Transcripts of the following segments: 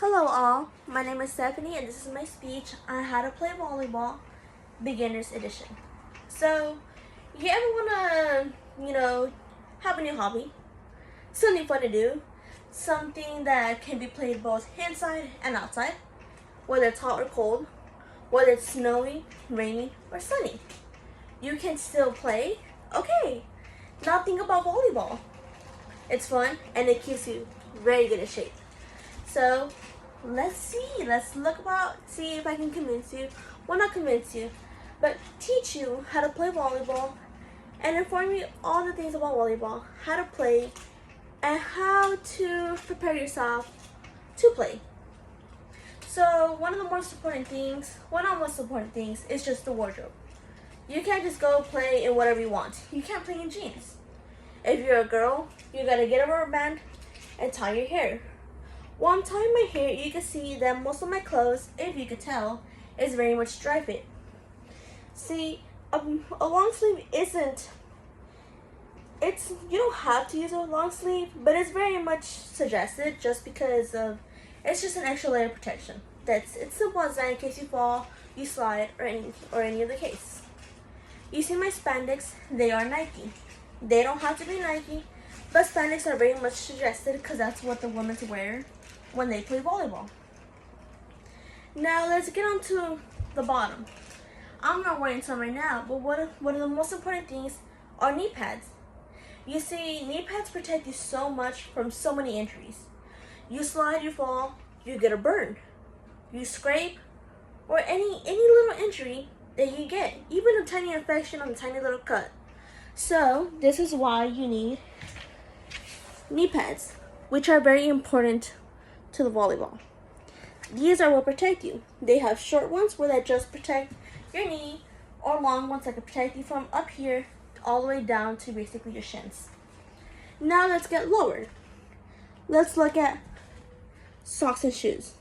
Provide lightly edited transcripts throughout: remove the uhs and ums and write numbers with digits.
Hello all, my name is Stephanie and this is my speech on how to play volleyball, beginner's edition. So, you ever wanna, have a new hobby? Something fun to do, something that can be played both inside and outside, whether it's hot or cold, whether it's snowy, rainy, or sunny. You can still play? Okay, now think about volleyball. It's fun and it keeps you very good in shape. So let's see if I can convince you. Well, not convince you, but teach you how to play volleyball and inform you all the things about volleyball, how to play, and how to prepare yourself to play. So one of the most important things, one of the most important things is just the wardrobe. You can't just go play in whatever you want. You can't play in jeans. If you're a girl, you gotta get a rubber band and tie your hair. While I'm tying my hair, you can see that most of my clothes, if you could tell, is very much dry fit. See, a long sleeve you don't have to use a long sleeve, but it's very much suggested just because it's just an extra layer of protection. It's simple as that in case you fall, you slide, or any other case. You see my spandex, they are Nike. They don't have to be Nike, but spandex are very much suggested because that's what the women wear when they play volleyball. Now let's get on to the bottom. I'm not wearing some right now, but one of the most important things are knee pads. You see, knee pads protect you so much from so many injuries. You slide, you fall, you get a burn. You scrape, or any little injury that you get, even a tiny infection on a tiny little cut. So this is why you need knee pads, which are very important to the volleyball. These are what protect you. They have short ones where that just protect your knee, or long ones that can protect you from up here all the way down to basically your shins. Now let's get lower. Let's look at socks and shoes.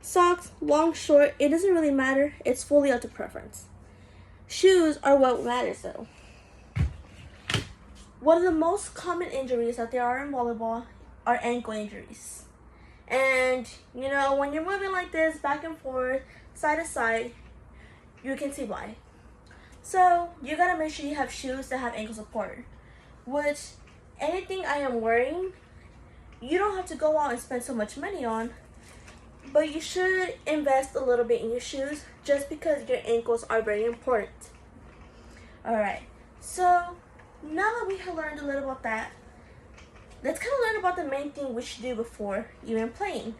Socks, long, short, it doesn't really matter. It's fully up to preference. Shoes are what matters though. One of the most common injuries that there are in volleyball are ankle injuries. And when you're moving like this, back and forth, side to side, you can see why. So you gotta make sure you have shoes that have ankle support. Which anything I am wearing, you don't have to go out and spend so much money on, but you should invest a little bit in your shoes just because your ankles are very important. Alright, so now that we have learned a little about that, let's kind of learn about the main thing we should do before even playing.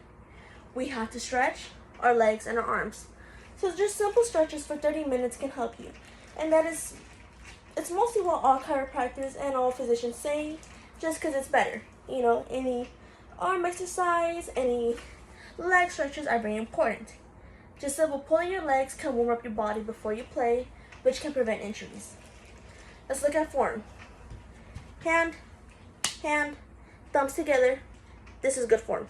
We have to stretch our legs and our arms. So just simple stretches for 30 minutes can help you. And it's mostly what all chiropractors and all physicians say, just because it's better. Any arm exercise, any leg stretches are very important. Just simple pulling your legs can warm up your body before you play, which can prevent injuries. Let's look at form. Hand, thumbs together, this is good form.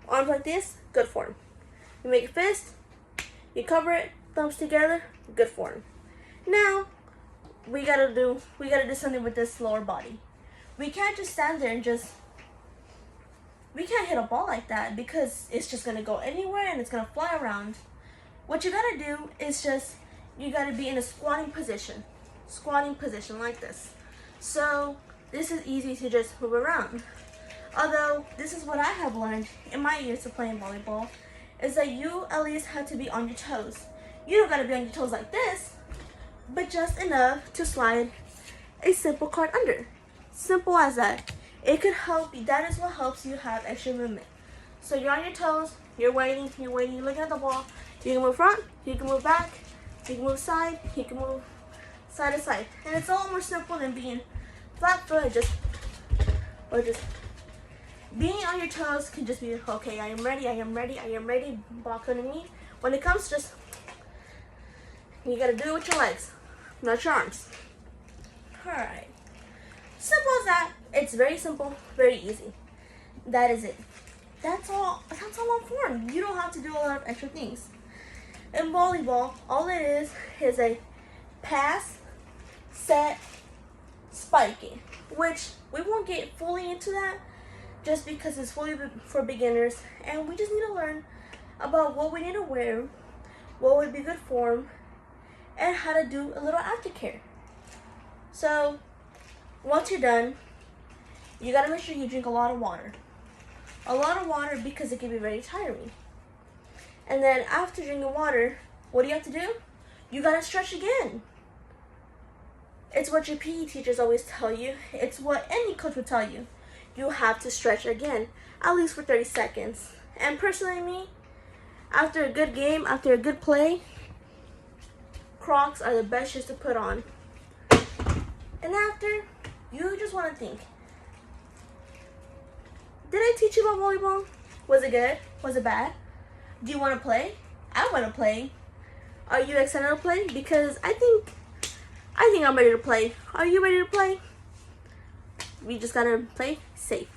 Arms like this, good form. You make a fist, you cover it, thumbs together, good form. Now, we gotta do something with this lower body. We can't just stand there and we can't hit a ball like that because it's just gonna go anywhere and it's gonna fly around. What you gotta do is you gotta be in a squatting position like this. So this is easy to just move around. Although this is what I have learned in my years of playing volleyball, is that you at least have to be on your toes. You don't gotta be on your toes like this, but just enough to slide a simple card under. Simple as that. It could help you. That is what helps you have extra movement. So you're on your toes, you're waiting, you're looking at the ball. You can move front, you can move back, you can move side, you can move side to side. And it's a lot more simple than being flat footed, or just being on your toes can just be, okay, I am ready, ball coming to me. When it comes, you gotta do it with your legs, not your arms. Alright. Simple as that. It's very simple, very easy. That is it. That's all on form. You don't have to do a lot of extra things. In volleyball, all it is a pass, set, spiking, which we won't get fully into that just because it's fully for beginners, and we just need to learn about what we need to wear, what would be good form, and how to do a little aftercare. So once you're done, you gotta make sure you drink a lot of water. A lot of water because it can be very tiring. And then after drinking water, what do you have to do? You gotta stretch again. It's what your PE teachers always tell you. It's what any coach would tell you. You have to stretch again, at least for 30 seconds. And personally me, after a good game, after a good play, Crocs are the best shoes to put on. And after, you just want to think, did I teach you about volleyball? Was it good? Was it bad? Do you want to play? I want to play. Are you excited to play? Because I think I'm ready to play. Are you ready to play? We just gotta play safe.